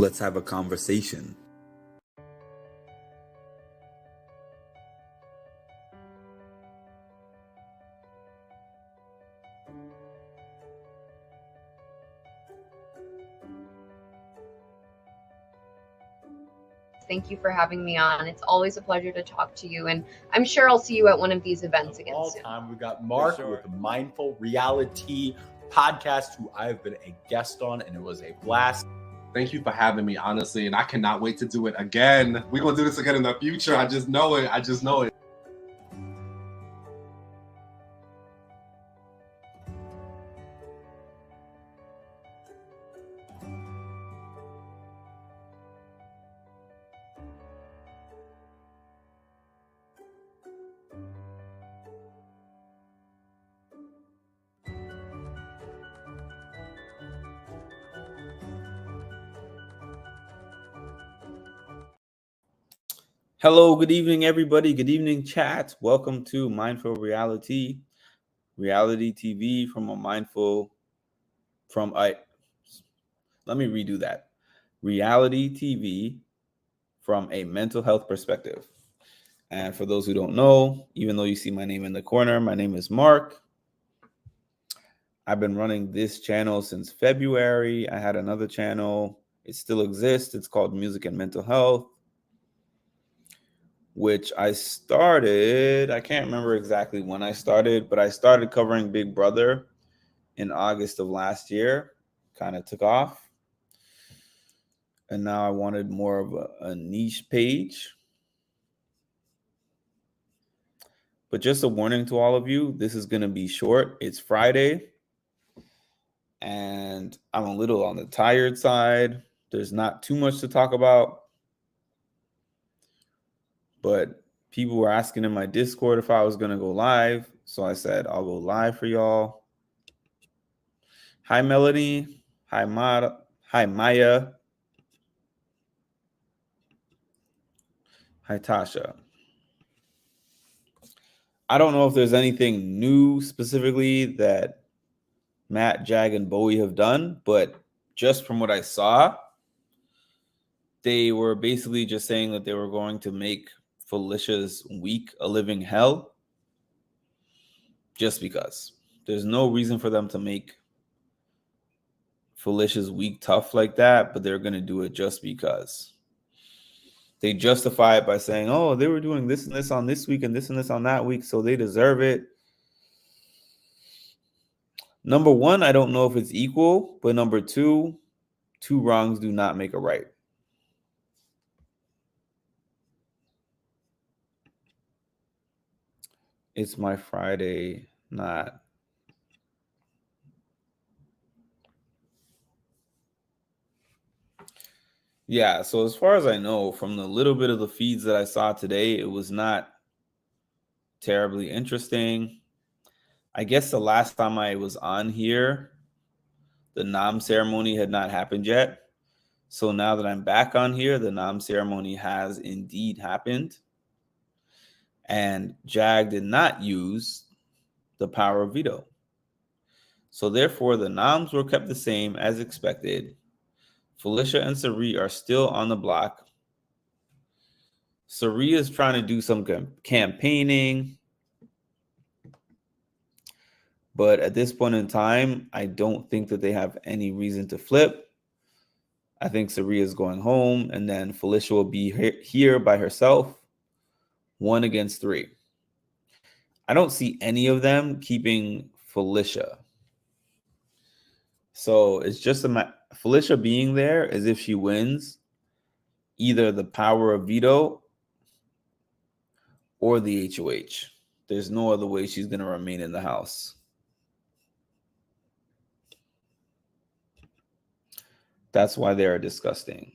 Let's have a conversation. Thank you for having me on. It's always a pleasure to talk to you, and I'm sure I'll see you at one of these events again all soon. time, we got Mark with the Mindful Reality podcast, who I've been a guest on, and it was a blast. Thank you for having me, honestly, and I cannot wait to do it again. We're going to do this again in the future. I just know it. Hello, good evening, everybody. Good evening, chat. Welcome to Mindful Reality TV let me redo that. Reality TV from a mental health perspective. And for those who don't know, even though you see my name in the corner, my name is Mark. I've been running this channel since February. I had another channel. It still exists. It's called Music and Mental Health, which I started. I can't remember exactly when I started, but I started covering Big Brother in August of last year. Kind of took off. And now I wanted more of a niche page. But just a warning to all of you, this is going to be short. It's Friday, and I'm a little on the tired side. There's not too much to talk about. But people were asking in my Discord if I was going to go live. So I said, I'll go live for y'all. Hi, Melanie. Hi, Maya. Hi, Tasha. I don't know if there's anything new specifically that Matt, Jag, and Bowie have done, but just from what I saw, they were basically just saying that they were going to make Felicia's week a living hell just because. There's no reason for them to make Felicia's week tough like that, but they're going to do it just because. They justify it by saying, oh, they were doing this and this on this week and this on that week, so they deserve it. Number one, I don't know if it's equal, but number two wrongs do not make a right. It's my Friday, not. Yeah, so as far as I know, from the little bit of the feeds that I saw today, it was not terribly interesting. I guess the last time I was on here, the Nam ceremony had not happened yet. So now that I'm back on here, the Nam ceremony has indeed happened. And Jag did not use the power of veto. So therefore, the Noms were kept the same as expected. Felicia and Sari are still on the block. Sari is trying to do some campaigning. But at this point in time, I don't think that they have any reason to flip. I think Sari is going home, and then Felicia will be here by herself, 1 against 3. I don't see any of them keeping Felicia. So it's just Felicia being there as if she wins either the power of veto or the HOH. There's no other way she's going to remain in the house. That's why they are disgusting.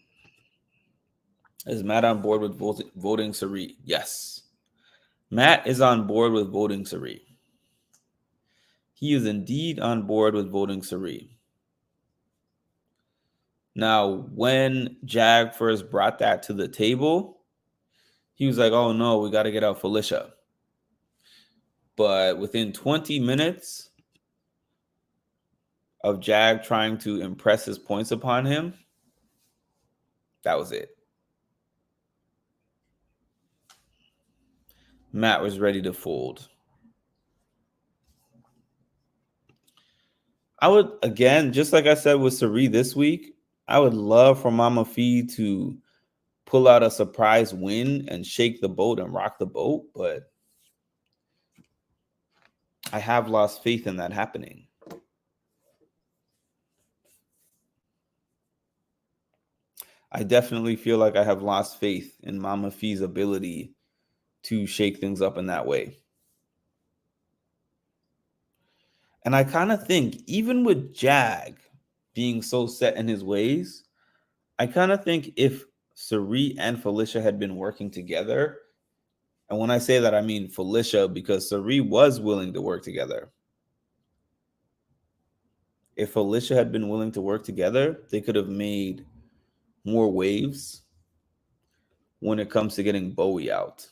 Is Matt on board with voting Sari? Yes. Matt is on board with voting Sari. He is indeed on board with voting Sari. Now, when Jag first brought that to the table, he was like, oh no, we got to get out Felicia. But within 20 minutes of Jag trying to impress his points upon him, That was it. Matt was ready to fold. I would, again, just like I said with Sari this week, I would love for Mama Fee to pull out a surprise win and shake the boat and rock the boat, but I have lost faith in that happening. I definitely feel like I have lost faith in Mama Fee's ability to shake things up in that way. And I kind of think, even with Jag being so set in his ways, I kind of think if Sari and Felicia had been working together, and when I say that, I mean Felicia, because Sari was willing to work together. If Felicia had been willing to work together, they could have made more waves when it comes to getting Bowie out.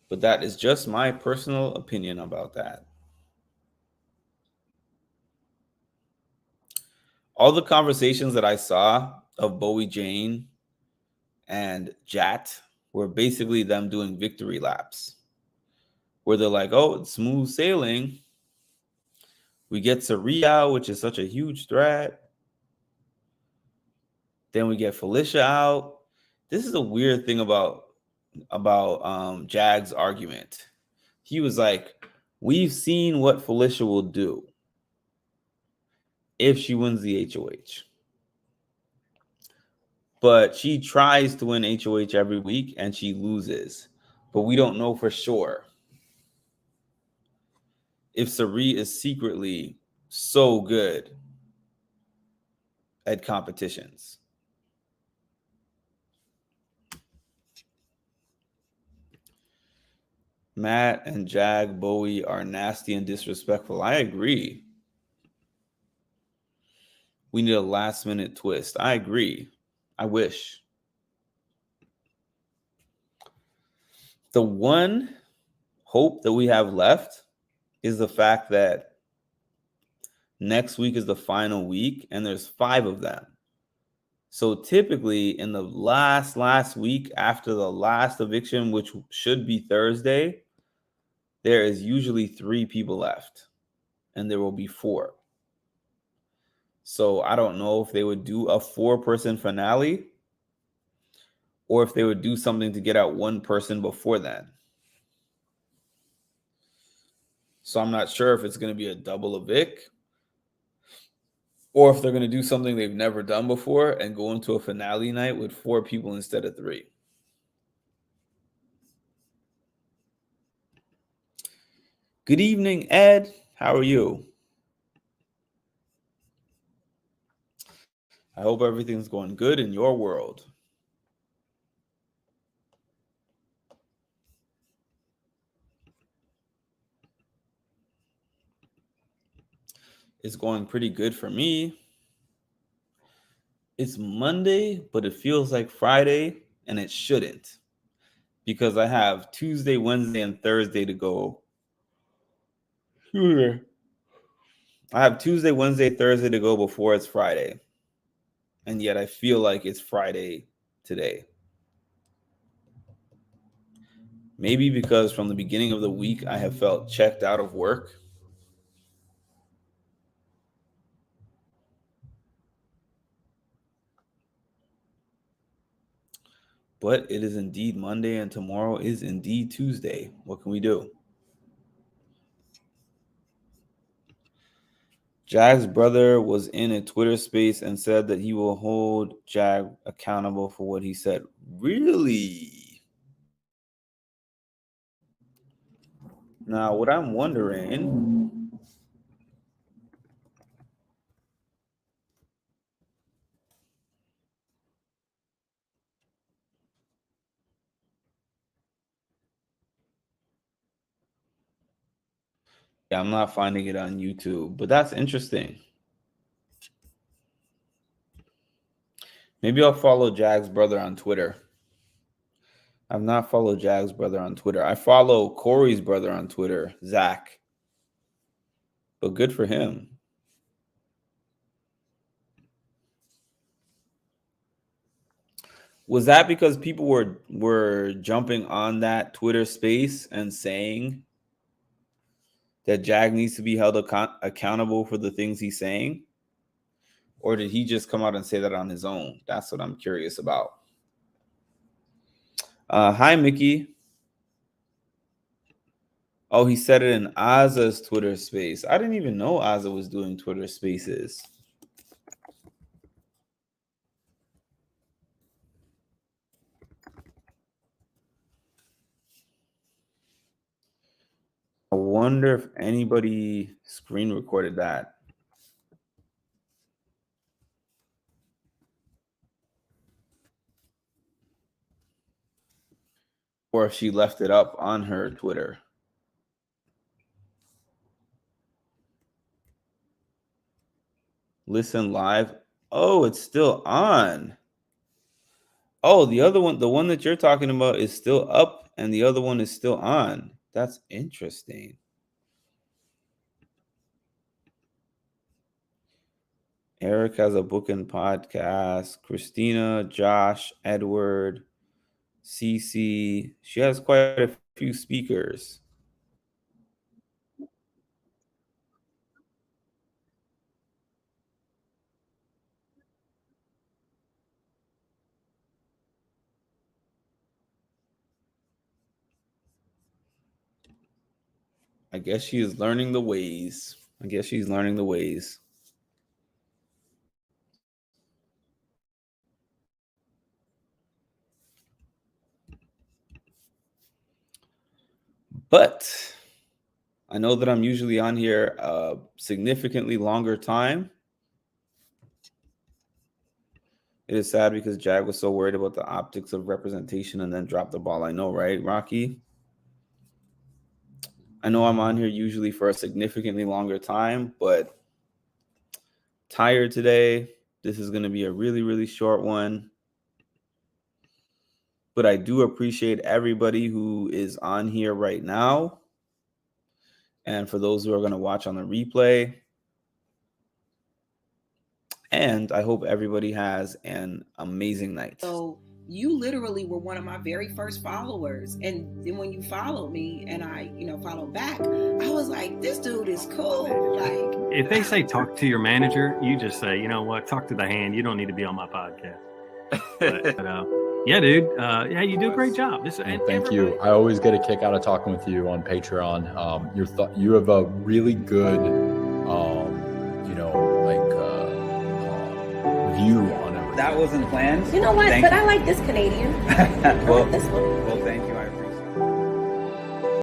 But that is just my personal opinion about that. All the conversations that I saw of Bowie Jane and Jat were basically them doing victory laps, where they're like, oh, it's smooth sailing. We get Saria, which is such a huge threat. Then we get Felicia out. This is a weird thing about Jag's argument. He was like, we've seen what Felicia will do if she wins the HOH. But she tries to win HOH every week and she loses. But we don't know for sure if Sari is secretly so good at competitions. Matt and Jag Bowie are nasty and disrespectful. I agree. We need a last minute twist. I agree. I wish. The one hope that we have left is the fact that next week is the final week and there's 5 of them. So typically in the last week after the last eviction, which should be Thursday, there is usually 3 people left and there will be 4. So I don't know if they would do a 4-person finale or if they would do something to get out one person before then. So I'm not sure if it's going to be a double evict or if they're going to do something they've never done before and go into a finale night with 4 people instead of 3. Good evening, Ed. How are you? I hope everything's going good in your world. It's going pretty good for me. It's Monday, but it feels like Friday, and it shouldn't, because I have Tuesday, Wednesday, and Thursday to go. I have Tuesday, Wednesday, Thursday to go before it's Friday. And yet I feel like it's Friday today. Maybe because from the beginning of the week, I have felt checked out of work. But it is indeed Monday and tomorrow is indeed Tuesday. What can we do? Jag's brother was in a Twitter space and said that he will hold Jag accountable for what he said. Really? Now, what I'm wondering... Yeah, I'm not finding it on YouTube, but that's interesting. Maybe I'll follow Jag's brother on Twitter. I've not followed Jag's brother on Twitter. I follow Corey's brother on Twitter, Zach. But good for him. Was that because people were jumping on that Twitter space and saying that Jag needs to be held accountable for the things he's saying? Or did he just come out and say that on his own? That's what I'm curious about. Hi, Mickey. Oh, he said it in Aza's Twitter space. I didn't even know Aza was doing Twitter spaces. I wonder if anybody screen recorded that. Or if she left it up on her Twitter. Listen live. Oh, it's still on. Oh, the other one, the one that you're talking about is still up and the other one is still on. That's interesting. Eric has a book and podcast. Christina, Josh, Edward, Cece. She has quite a few speakers. I guess she is learning the ways. But I know that I'm usually on here a significantly longer time. It is sad because Jag was so worried about the optics of representation and then dropped the ball. I know, right, Rocky? I know I'm on here usually for a significantly longer time, but tired today. This is going to be a really, really short one. But I do appreciate everybody who is on here right now. And for those who are going to watch on the replay. And I hope everybody has an amazing night. So you literally were one of my very first followers. And then when you followed me and I, followed back, I was like, this dude is cool. Like, if they say talk to your manager, you just say, you know what, talk to the hand. You don't need to be on my podcast. But, yeah, dude. Yeah, you do a great job. Thank you. I always get a kick out of talking with you on Patreon. You have a really good, view on everything. That wasn't planned. You know what? Thank but you. I like this Canadian. Well, I like this one. Well,